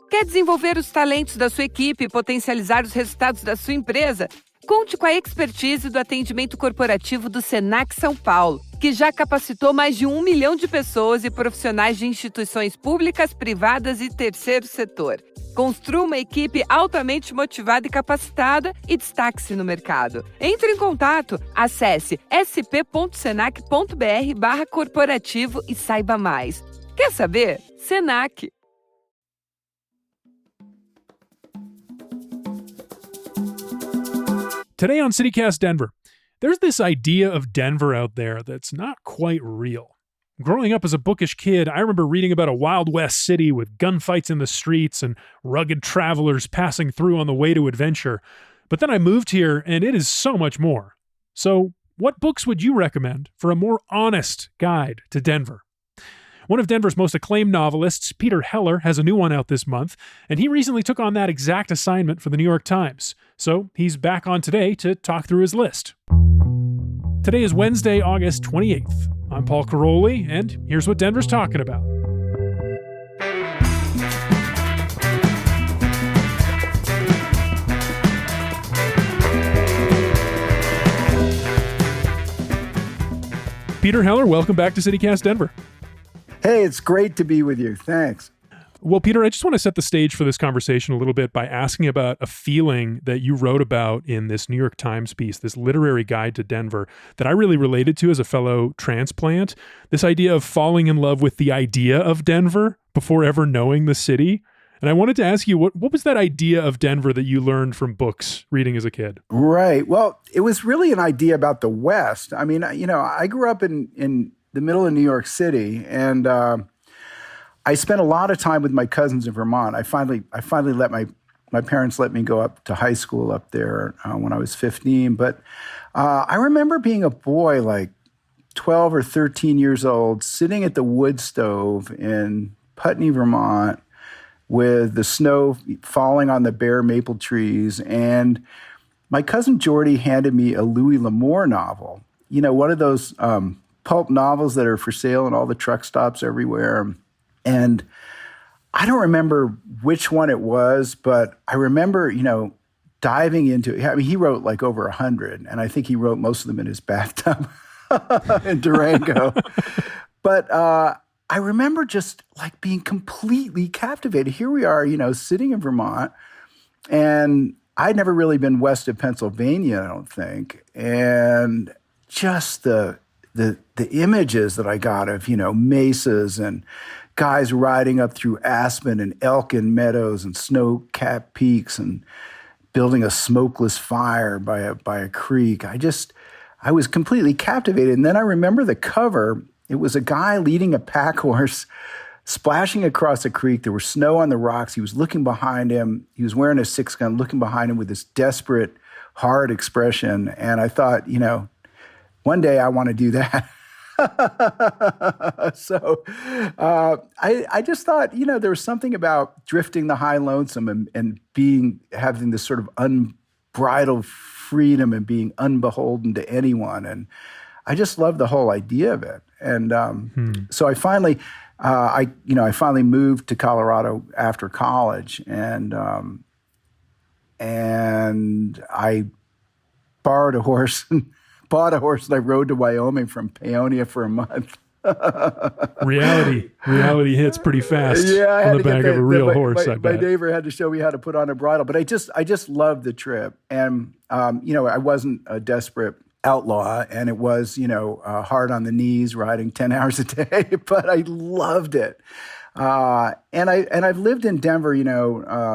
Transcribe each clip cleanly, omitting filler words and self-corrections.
Quer desenvolver os talentos da sua equipe e potencializar os resultados da sua empresa? Conte com a expertise do atendimento corporativo do Senac São Paulo, que já capacitou mais de 1 milhão de pessoas e profissionais de instituições públicas, privadas e terceiro setor. Construa uma equipe altamente motivada e capacitada e destaque-se no mercado. Entre em contato, acesse sp.senac.br/corporativo e saiba mais. Quer saber? Senac. Today on CityCast Denver, there's this idea of Denver out there that's not quite real. Growing up as a bookish kid, I remember reading about a Wild West city with gunfights in the streets and rugged travelers passing through on the way to adventure. But then I moved here, and it is so much more. So, what books would you recommend for a more honest guide to Denver? One of Denver's most acclaimed novelists, Peter Heller, has a new one out this month, and he recently took on that exact assignment for the New York Times. So he's back on today to talk through his list. Today is Wednesday, August 28th. I'm Paul Caroli, and here's what Denver's talking about. Peter Heller, welcome back to CityCast Denver. Hey, it's great to be with you. Thanks. Well, Peter, I just want to set the stage for this conversation a little bit by asking about a feeling that you wrote about in this New York Times piece, this literary guide to Denver, that I really related to as a fellow transplant. This idea of falling in love with the idea of Denver before ever knowing the city. And I wanted to ask you, what was that idea of Denver that you learned from books reading as a kid? Right. Well, it was really an idea about the West. I mean, I grew up in the middle of New York City, and I spent a lot of time with my cousins in Vermont. I finally let my parents let me go up to high school up there when I was 15. But I remember being a boy, like 12 or 13 years old, sitting at the wood stove in Putney, Vermont, with the snow falling on the bare maple trees. And my cousin Jordy handed me a Louis L'Amour novel, one of those pulp novels that are for sale in all the truck stops everywhere. And I don't remember which one it was, but I remember, diving into it. I mean, he wrote like over 100, and I think he wrote most of them in his bathtub in Durango. But I remember just like being completely captivated. Here we are, sitting in Vermont, and I'd never really been west of Pennsylvania, I don't think. And just the images that I got of, mesas and guys riding up through aspen and elkin meadows and snow-capped peaks and building a smokeless fire by a creek. I was completely captivated. And then I remember the cover. It was a guy leading a pack horse splashing across a creek. There was snow on the rocks. He was looking behind him. He was wearing a 6-gun, looking behind him with this desperate, hard expression. And I thought, one day I want to do that. So I just thought, there was something about drifting the high lonesome and having this sort of unbridled freedom and being unbeholden to anyone. And I just loved the whole idea of it. And so I finally, I finally moved to Colorado after college, and I borrowed a horse and bought a horse, and I rode to Wyoming from Paonia for a month. Reality hits pretty fast on the back of a real horse, I bet. My neighbor had to show me how to put on a bridle, but I just loved the trip. And, I wasn't a desperate outlaw, and it was, hard on the knees, riding 10 hours a day, but I loved it. And I've lived in Denver,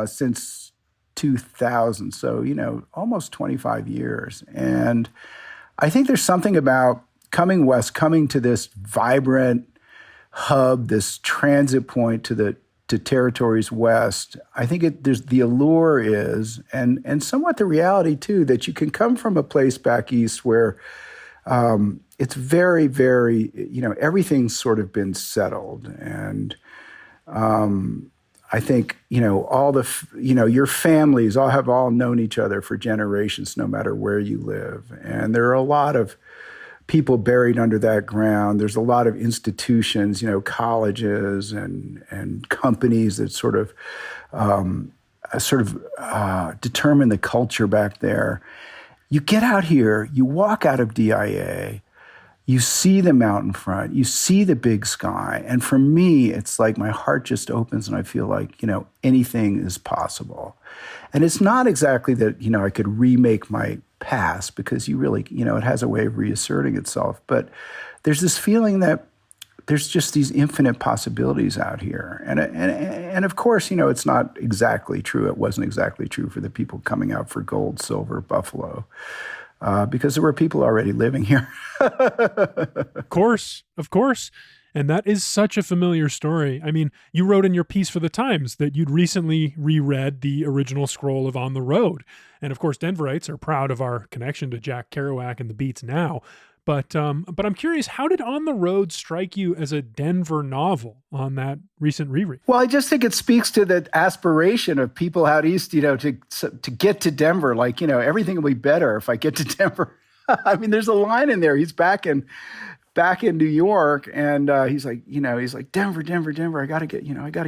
since 2000. So, almost 25 years. And I think there's something about coming west, coming to this vibrant hub, this transit point to territories west. I think there's the allure is, and somewhat the reality too, that you can come from a place back east where it's very, very, everything's sort of been settled. And I think, all your families have all known each other for generations, no matter where you live. And there are a lot of people buried under that ground. There's a lot of institutions, colleges and companies that sort of sort of determine the culture back there. You get out here, you walk out of DIA, you see the mountain front, you see the big sky. And for me, it's like my heart just opens and I feel like, anything is possible. And it's not exactly that, I could remake my past because you really, it has a way of reasserting itself. But there's this feeling that there's just these infinite possibilities out here. And of course, it's not exactly true. It wasn't exactly true for the people coming out for gold, silver, buffalo, because there were people already living here. Of course. And that is such a familiar story. I mean, you wrote in your piece for the Times that you'd recently reread the original scroll of On the Road. And of course, Denverites are proud of our connection to Jack Kerouac and the Beats now. But I'm curious, how did On the Road strike you as a Denver novel on that recent reread? Well, I just think it speaks to the aspiration of people out east, to get to Denver. Like, everything will be better if I get to Denver. I mean, there's a line in there. He's back in New York, and he's like, Denver. I gotta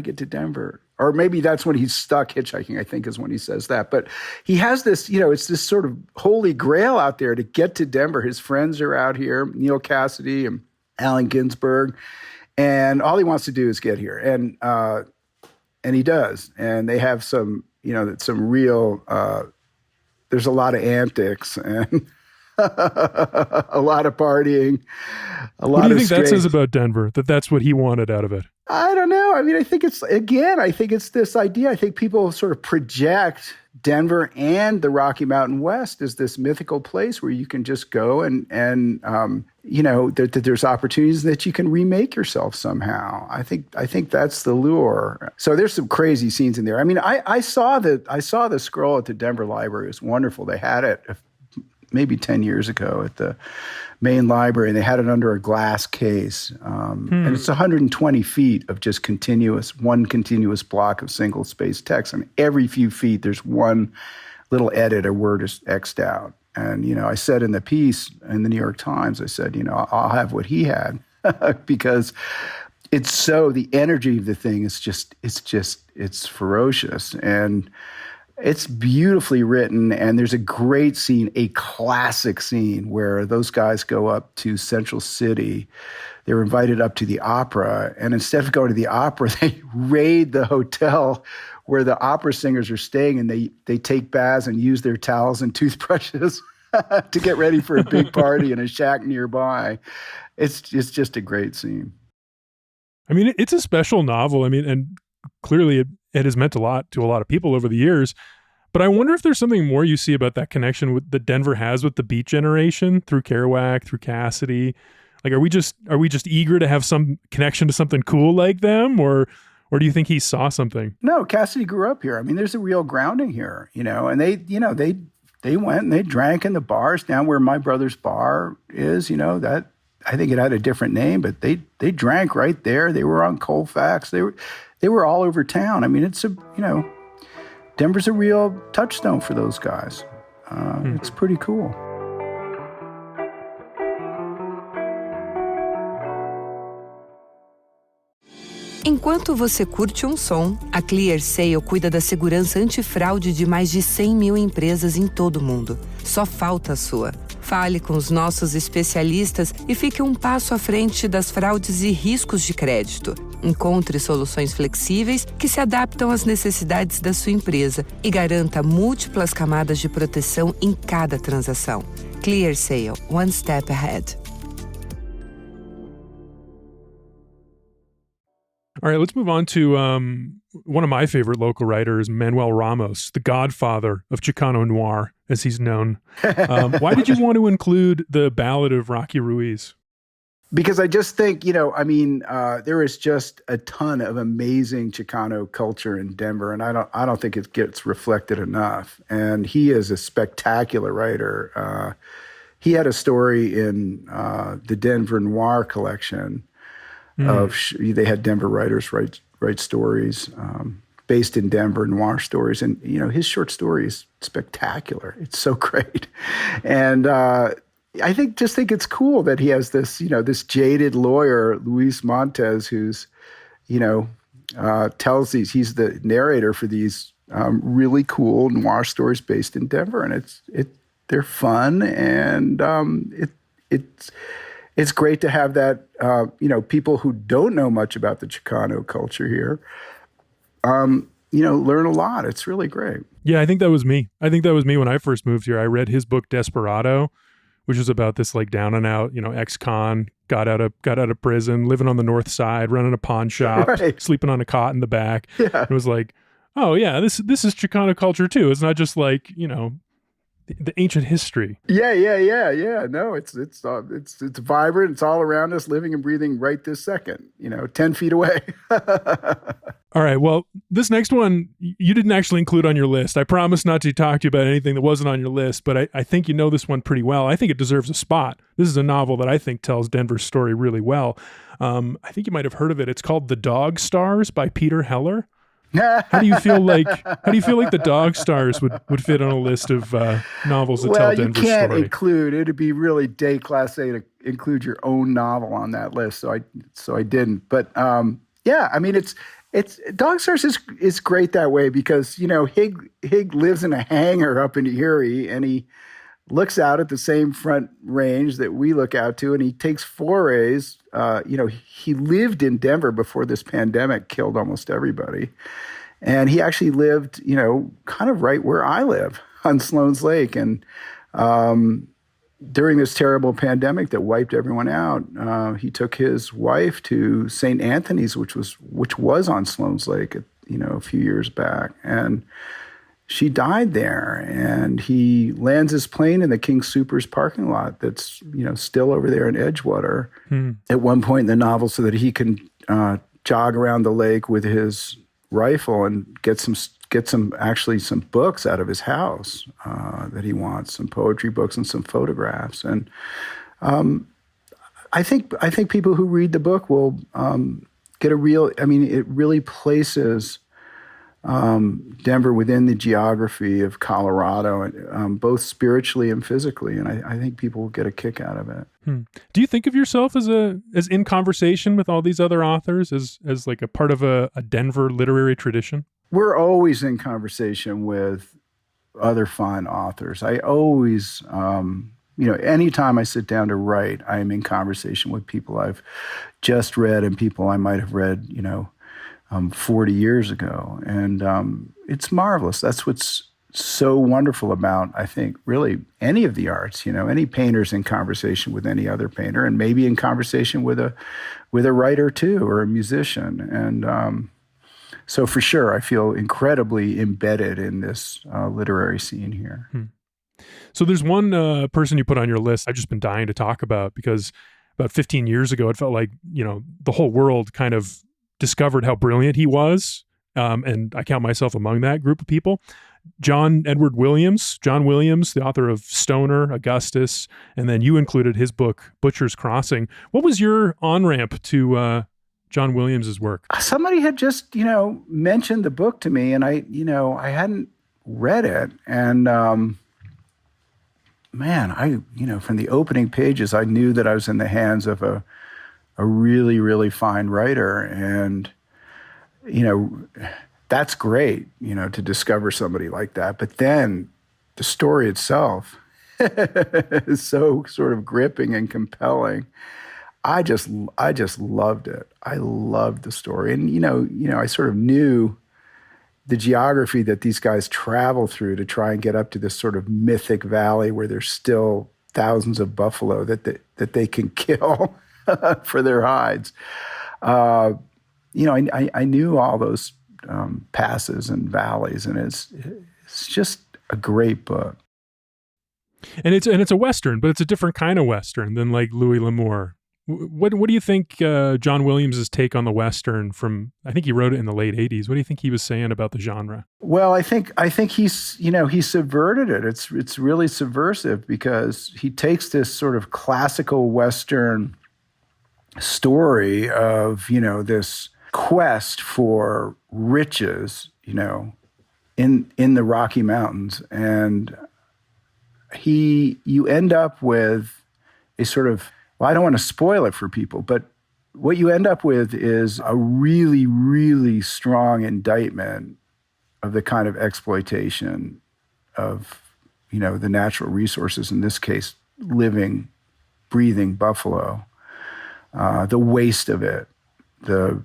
get to Denver. Or maybe that's when he's stuck hitchhiking, I think is when he says that. But he has this, it's this sort of holy grail out there to get to Denver. His friends are out here, Neal Cassady and Allen Ginsberg, and all he wants to do is get here. And he does. And they have some real, there's a lot of antics and a lot of partying, What do you think that says about Denver, that's what he wanted out of it? I don't know. I mean, I think it's this idea. I think people sort of project Denver and the Rocky Mountain West as this mythical place where you can just go and that there's opportunities that you can remake yourself somehow. I think that's the lure. So there's some crazy scenes in there. I mean, I saw the scroll at the Denver Library. It was wonderful. They had it maybe 10 years ago at the main library, and they had it under a glass case. And it's 120 feet of just one continuous block of single-spaced text. And every few feet, there's one little edit, a word is X'd out. And, I said in the piece in the New York Times, I said, I'll have what he had because the energy of the thing is it's ferocious. And it's beautifully written, and there's a great scene, a classic scene, where those guys go up to Central City. They were invited up to the opera, and instead of going to the opera, they raid the hotel where the opera singers are staying, and they take baths and use their towels and toothbrushes to get ready for a big party in a shack nearby. It's just a great scene. I mean, it's a special novel. I mean, and clearly it has meant a lot to a lot of people over the years. But I wonder if there's something more you see about that connection that Denver has with the Beat generation through Kerouac, through Cassady. Like, are we just eager to have some connection to something cool like them, or do you think he saw something? No, Cassady grew up here. I mean, there's a real grounding here, and they went and they drank in the bars down where my brother's bar is, that I think it had a different name, but they drank right there. They were on Colfax. They were all over town. I mean, Denver's a real touchstone for those guys. It's pretty cool. Enquanto você curte som, a ClearSale cuida da segurança antifraude de mais de 100 mil empresas em todo o mundo. Só falta a sua. Fale com os nossos especialistas e fique um passo à frente das fraudes e riscos de crédito. Encontre soluções flexíveis que se adaptam às necessidades da sua empresa e garanta múltiplas camadas de proteção em cada transação. ClearSale, one step ahead. All right, let's move on to one of my favorite local writers, Manuel Ramos, the godfather of Chicano noir, as he's known. Why did you want to include the Ballad of Rocky Ruiz? Because I just think, there is just a ton of amazing Chicano culture in Denver, and I don't think it gets reflected enough. And he is a spectacular writer. He had a story in the Denver Noir collection. They had Denver writers write stories based in Denver, noir stories, and his short story is spectacular. It's so great, and I think it's cool that he has this this jaded lawyer, Luis Montes, who's tells these. He's the narrator for these really cool noir stories based in Denver, and they're fun, and it's great to have that. People who don't know much about the Chicano culture here, learn a lot. It's really great. Yeah, I think that was me. When I first moved here. I read his book Desperado, which was about this like down and out, ex-con, got out of prison, living on the north side, running a pawn shop, right. Sleeping on a cot in the back. Yeah. It was like, oh yeah, this is Chicano culture too. It's not just like, the ancient history. Yeah. No, it's vibrant. It's all around us, living and breathing right this second, 10 feet away. All right. Well, this next one you didn't actually include on your list. I promise not to talk to you about anything that wasn't on your list, but I think you know this one pretty well. I think it deserves a spot. This is a novel that I think tells Denver's story really well. I think you might have heard of it. It's called The Dog Stars by Peter Heller. How do you feel like the Dog Stars would fit on a list of novels that tell Denver's story? Well, you can't include. It'd be really déclassé to include your own novel on that list, so I didn't. But yeah, I mean, it's Dog Stars is great that way because Hig lives in a hangar up in Erie, and he looks out at the same front range that we look out to, and he takes forays. He lived in Denver before this pandemic killed almost everybody. And he actually lived, kind of right where I live on Sloan's Lake. And during this terrible pandemic that wiped everyone out, he took his wife to St. Anthony's, which was on Sloan's Lake, a few years back. And she died there, and he lands his plane in the King Soopers parking lot that's, still over there in Edgewater at one point in the novel so that he can jog around the lake with his rifle and get some books out of his house that he wants, some poetry books and some photographs. And I think people who read the book will get it really places Denver within the geography of Colorado, both spiritually and physically, and I think people will get a kick out of it. Do you think of yourself as in conversation with all these other authors, as like a part of a Denver literary tradition? We're always in conversation with other fine authors. I always, anytime I sit down to write, I am in conversation with people I've just read and people I might have read, 40 years ago. And it's marvelous. That's what's so wonderful about, I think, really any of the arts. Any painter's in conversation with any other painter, and maybe in conversation with a writer too, or a musician. And so for sure, I feel incredibly embedded in this literary scene here. So there's one person you put on your list I've just been dying to talk about, because about 15 years ago, it felt like, the whole world kind of discovered how brilliant he was. And I count myself among that group of people. John Williams, the author of Stoner, Augustus, and then you included his book, Butcher's Crossing. What was your on-ramp to John Williams's work? Somebody had just, mentioned the book to me, and I hadn't read it. And from the opening pages, I knew that I was in the hands of a really, really fine writer. And, that's great, to discover somebody like that. But then the story itself is so sort of gripping and compelling. I just loved it. I loved the story. And, I sort of knew the geography that these guys travel through to try and get up to this sort of mythic valley where there's still thousands of buffalo that they can kill for their hides. I knew all those passes and valleys, and it's just a great book. And it's a Western, but it's a different kind of Western than like Louis L'Amour. What do you think John Williams's take on the Western from, I think he wrote it in the late 80s. What do you think he was saying about the genre? Well, I think he's, he subverted it. It's really subversive because he takes this sort of classical Western story of, this quest for riches, in the Rocky Mountains. And you end up with a sort of, well, I don't want to spoil it for people, but what you end up with is a really, really strong indictment of the kind of exploitation of, the natural resources, in this case, living, breathing buffalo, the waste of it, the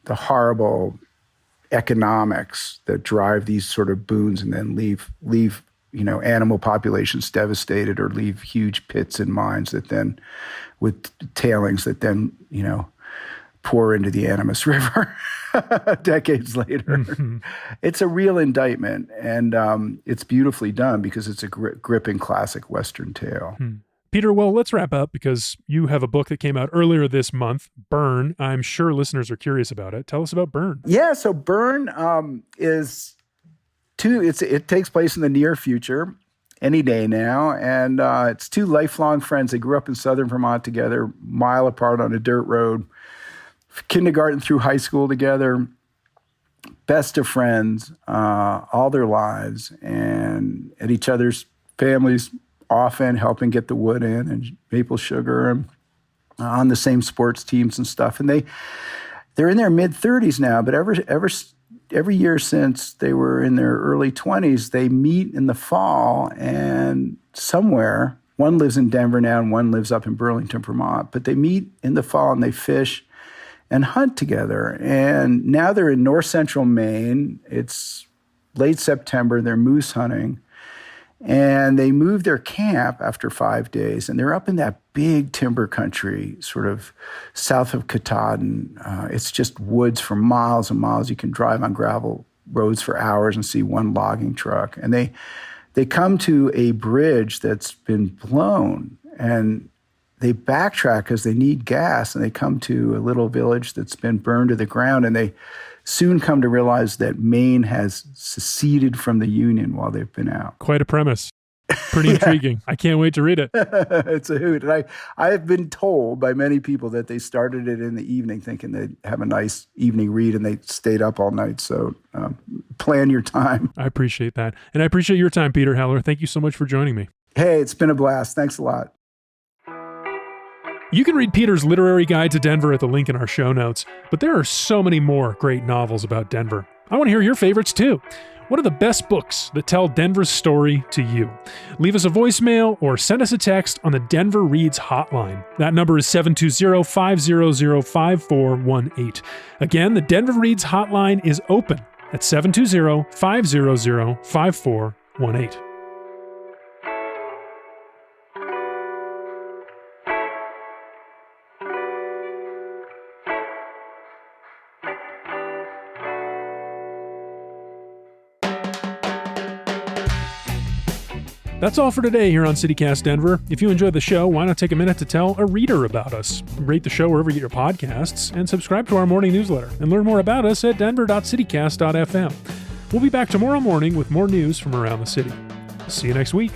horrible economics that drive these sort of boons and then leave animal populations devastated, or leave huge pits and mines that then, with tailings that then, pour into the Animas River decades later. Mm-hmm. It's a real indictment, and it's beautifully done because it's a gripping classic Western tale. Hmm. Peter, well, let's wrap up because you have a book that came out earlier this month, Burn. I'm sure listeners are curious about it. Tell us about Burn. Yeah, so Burn it takes place in the near future, any day now, and it's two lifelong friends. They grew up in southern Vermont together, mile apart on a dirt road, kindergarten through high school together, best of friends all their lives, and at each other's families, often helping get the wood in and maple sugar, and on the same sports teams and stuff. And they're in their mid-30s now, but every year since they were in their early 20s, they meet in the fall, and somewhere, one lives in Denver now and one lives up in Burlington, Vermont, but they meet in the fall and they fish and hunt together. And now they're in north central Maine. It's late September. They're moose hunting. And they move their camp after 5 days, and they're up in that big timber country, sort of south of Katahdin. It's just woods for miles and miles. You can drive on gravel roads for hours and see one logging truck. And they come to a bridge that's been blown, and they backtrack because they need gas, and they come to a little village that's been burned to the ground, and they soon come to realize that Maine has seceded from the Union while they've been out. Quite a premise. Pretty intriguing. I can't wait to read it. It's a hoot. And I have been told by many people that they started it in the evening thinking they'd have a nice evening read, and they stayed up all night. So plan your time. I appreciate that. And I appreciate your time, Peter Heller. Thank you so much for joining me. Hey, it's been a blast. Thanks a lot. You can read Peter's literary guide to Denver at the link in our show notes, but there are so many more great novels about Denver. I want to hear your favorites too. What are the best books that tell Denver's story to you? Leave us a voicemail or send us a text on the Denver Reads hotline. That number is 720-500-5418. Again, the Denver Reads hotline is open at 720-500-5418. That's all for today here on CityCast Denver. If you enjoyed the show, why not take a minute to tell a reader about us? Rate the show wherever you get your podcasts, and subscribe to our morning newsletter. And learn more about us at denver.citycast.fm. We'll be back tomorrow morning with more news from around the city. See you next week.